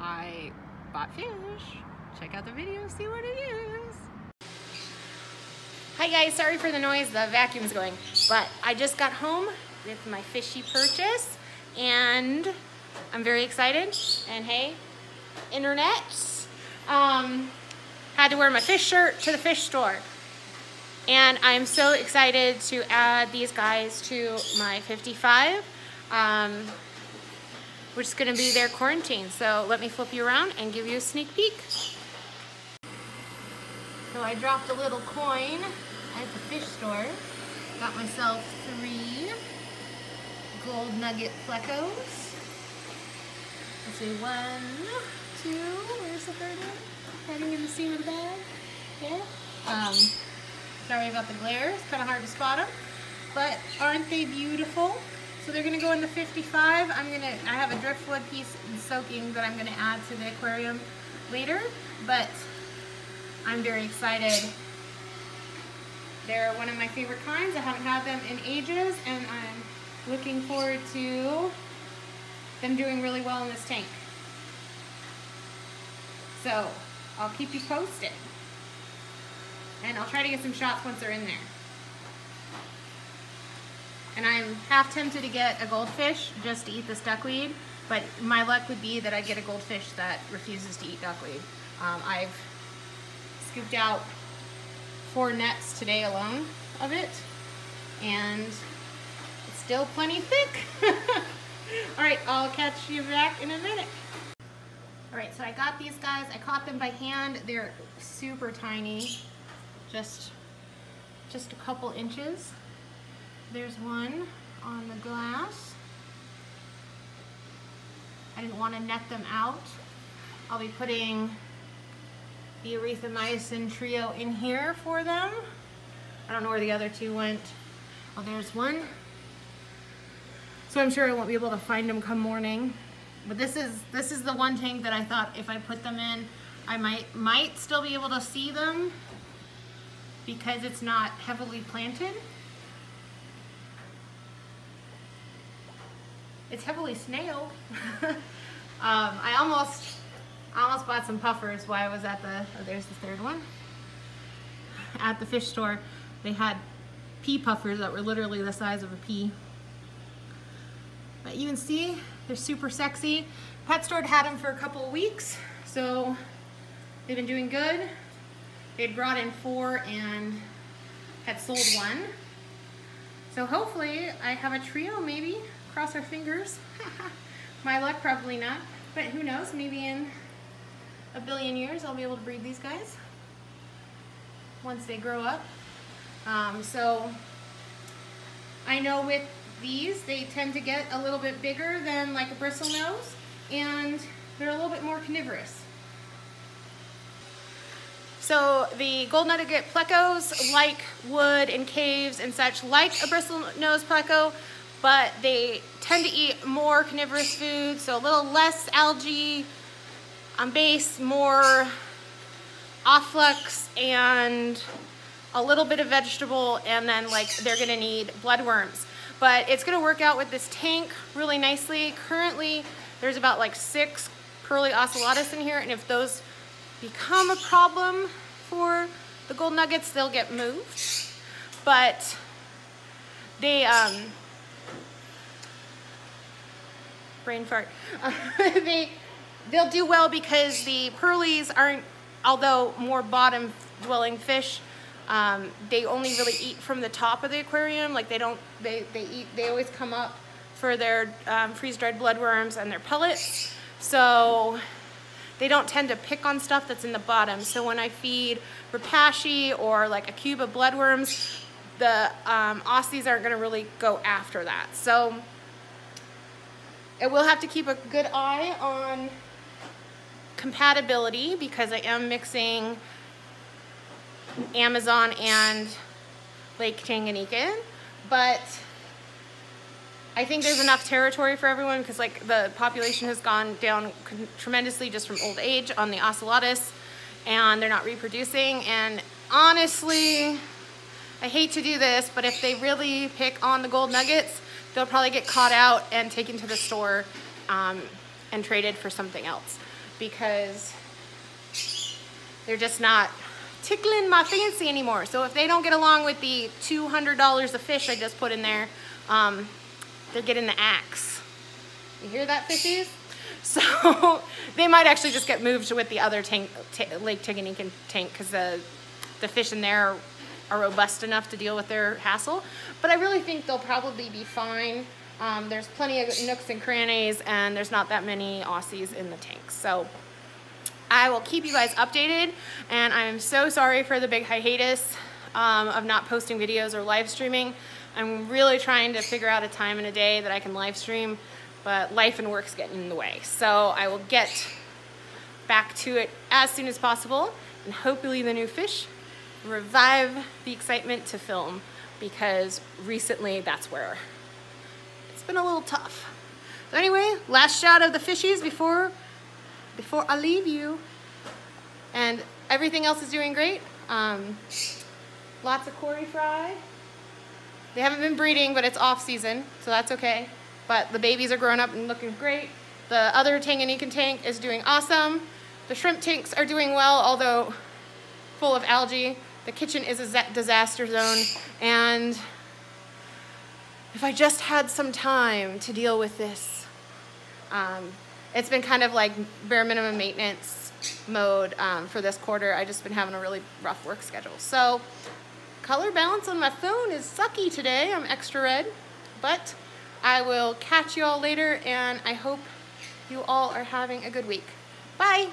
I bought fish. Check out the video, see what it is. Hi guys, sorry for the noise, the vacuum's going. But I just got home with my fishy purchase and I'm very excited. And hey, internet, had to wear my fish shirt to the fish store. And I'm so excited to add these guys to my 55, which is gonna be their quarantine. So let me flip you around and give you a sneak peek. So I dropped a little coin at the fish store. Got myself 3 gold Nugget Plecos. Let's see, 1, 2, where's the third one? Hiding in the seam of the bag. Yeah. Sorry about the glare, it's kind of hard to spot them. But aren't they beautiful? So they're gonna go in the 55. I have a driftwood piece soaking that I'm gonna add to the aquarium later, but I'm very excited. They're one of my favorite kinds. I haven't had them in ages, and I'm looking forward to them doing really well in this tank. So I'll keep you posted. And I'll try to get some shots once they're in there. And I'm half tempted to get a goldfish just to eat this duckweed, but my luck would be that I get a goldfish that refuses to eat duckweed. I've scooped out 4 nets today alone of it, and it's still plenty thick. All right, I'll catch you back in a minute. All right, so I got these guys. I caught them by hand. They're super tiny, just a couple inches. There's one on the glass. I didn't want to net them out. I'll be putting the erythromycin trio in here for them. I don't know where the other 2 went. Oh, there's one. So I'm sure I won't be able to find them come morning. But this is the one tank that I thought if I put them in, I might still be able to see them because it's not heavily planted. It's heavily snailed. I almost bought some puffers while I was at the, oh, there's the third one. At the fish store, they had pea puffers that were literally the size of a pea. But you can see, they're super sexy. Pet store had them for a couple of weeks, so they've been doing good. They'd brought in 4 and had sold 1. So hopefully I have a trio maybe. Cross our fingers. My luck, probably not. But who knows, maybe in a billion years I'll be able to breed these guys once they grow up. So I know with these, they tend to get a little bit bigger than like a bristlenose, and they're a little bit more carnivorous. So the gold Nugget Plecos like wood and caves and such, like a bristlenose pleco, but they tend to eat more carnivorous food, so a little less algae on base, more offlux, and a little bit of vegetable, and then like they're gonna need bloodworms. But it's gonna work out with this tank really nicely. Currently, there's about like 6 pearly ocellatus in here, and if those become a problem for the gold nuggets, they'll get moved. But they, brain fart. They'll do well because the pearlies aren't, although more bottom dwelling fish, they only really eat from the top of the aquarium. Like they always come up for their freeze-dried bloodworms and their pellets. So they don't tend to pick on stuff that's in the bottom. So when I feed rapashi or like a cube of bloodworms, the Aussies aren't gonna really go after that. So I will have to keep a good eye on compatibility because I am mixing Amazon and Lake Tanganyika, but I think there's enough territory for everyone because like the population has gone down tremendously just from old age on the ocellatus, and they're not reproducing. And honestly, I hate to do this, but if they really pick on the gold nuggets, they'll probably get caught out and taken to the store and traded for something else. because they're just not tickling my fancy anymore. So if they don't get along with the $200 of fish I just put in there, they're getting the axe. You hear that, fishies? So they might actually just get moved with the other tank, Lake Tanganyika tank, because the fish in there are robust enough to deal with their hassle. But I really think they'll probably be fine. There's plenty of nooks and crannies, and there's not that many Aussies in the tanks. So I will keep you guys updated, and I'm so sorry for the big hiatus of not posting videos or live streaming. I'm really trying to figure out a time and a day that I can live stream, but life and work's getting in the way. So I will get back to it as soon as possible, and hopefully the new fish revive the excitement to film, because recently that's where it's been a little tough. So anyway, last shot of the fishies before I leave you. And everything else is doing great. Lots of Cory fry. They haven't been breeding, but it's off season, so that's okay. But the babies are growing up and looking great. The other Tanganyika tank is doing awesome. The shrimp tanks are doing well, although full of algae. The kitchen is a disaster zone, and if I just had some time to deal with this, it's been kind of like bare minimum maintenance mode for this quarter. I've just been having a really rough work schedule. So color balance on my phone is sucky today. I'm extra red, but I will catch you all later, and I hope you all are having a good week. Bye.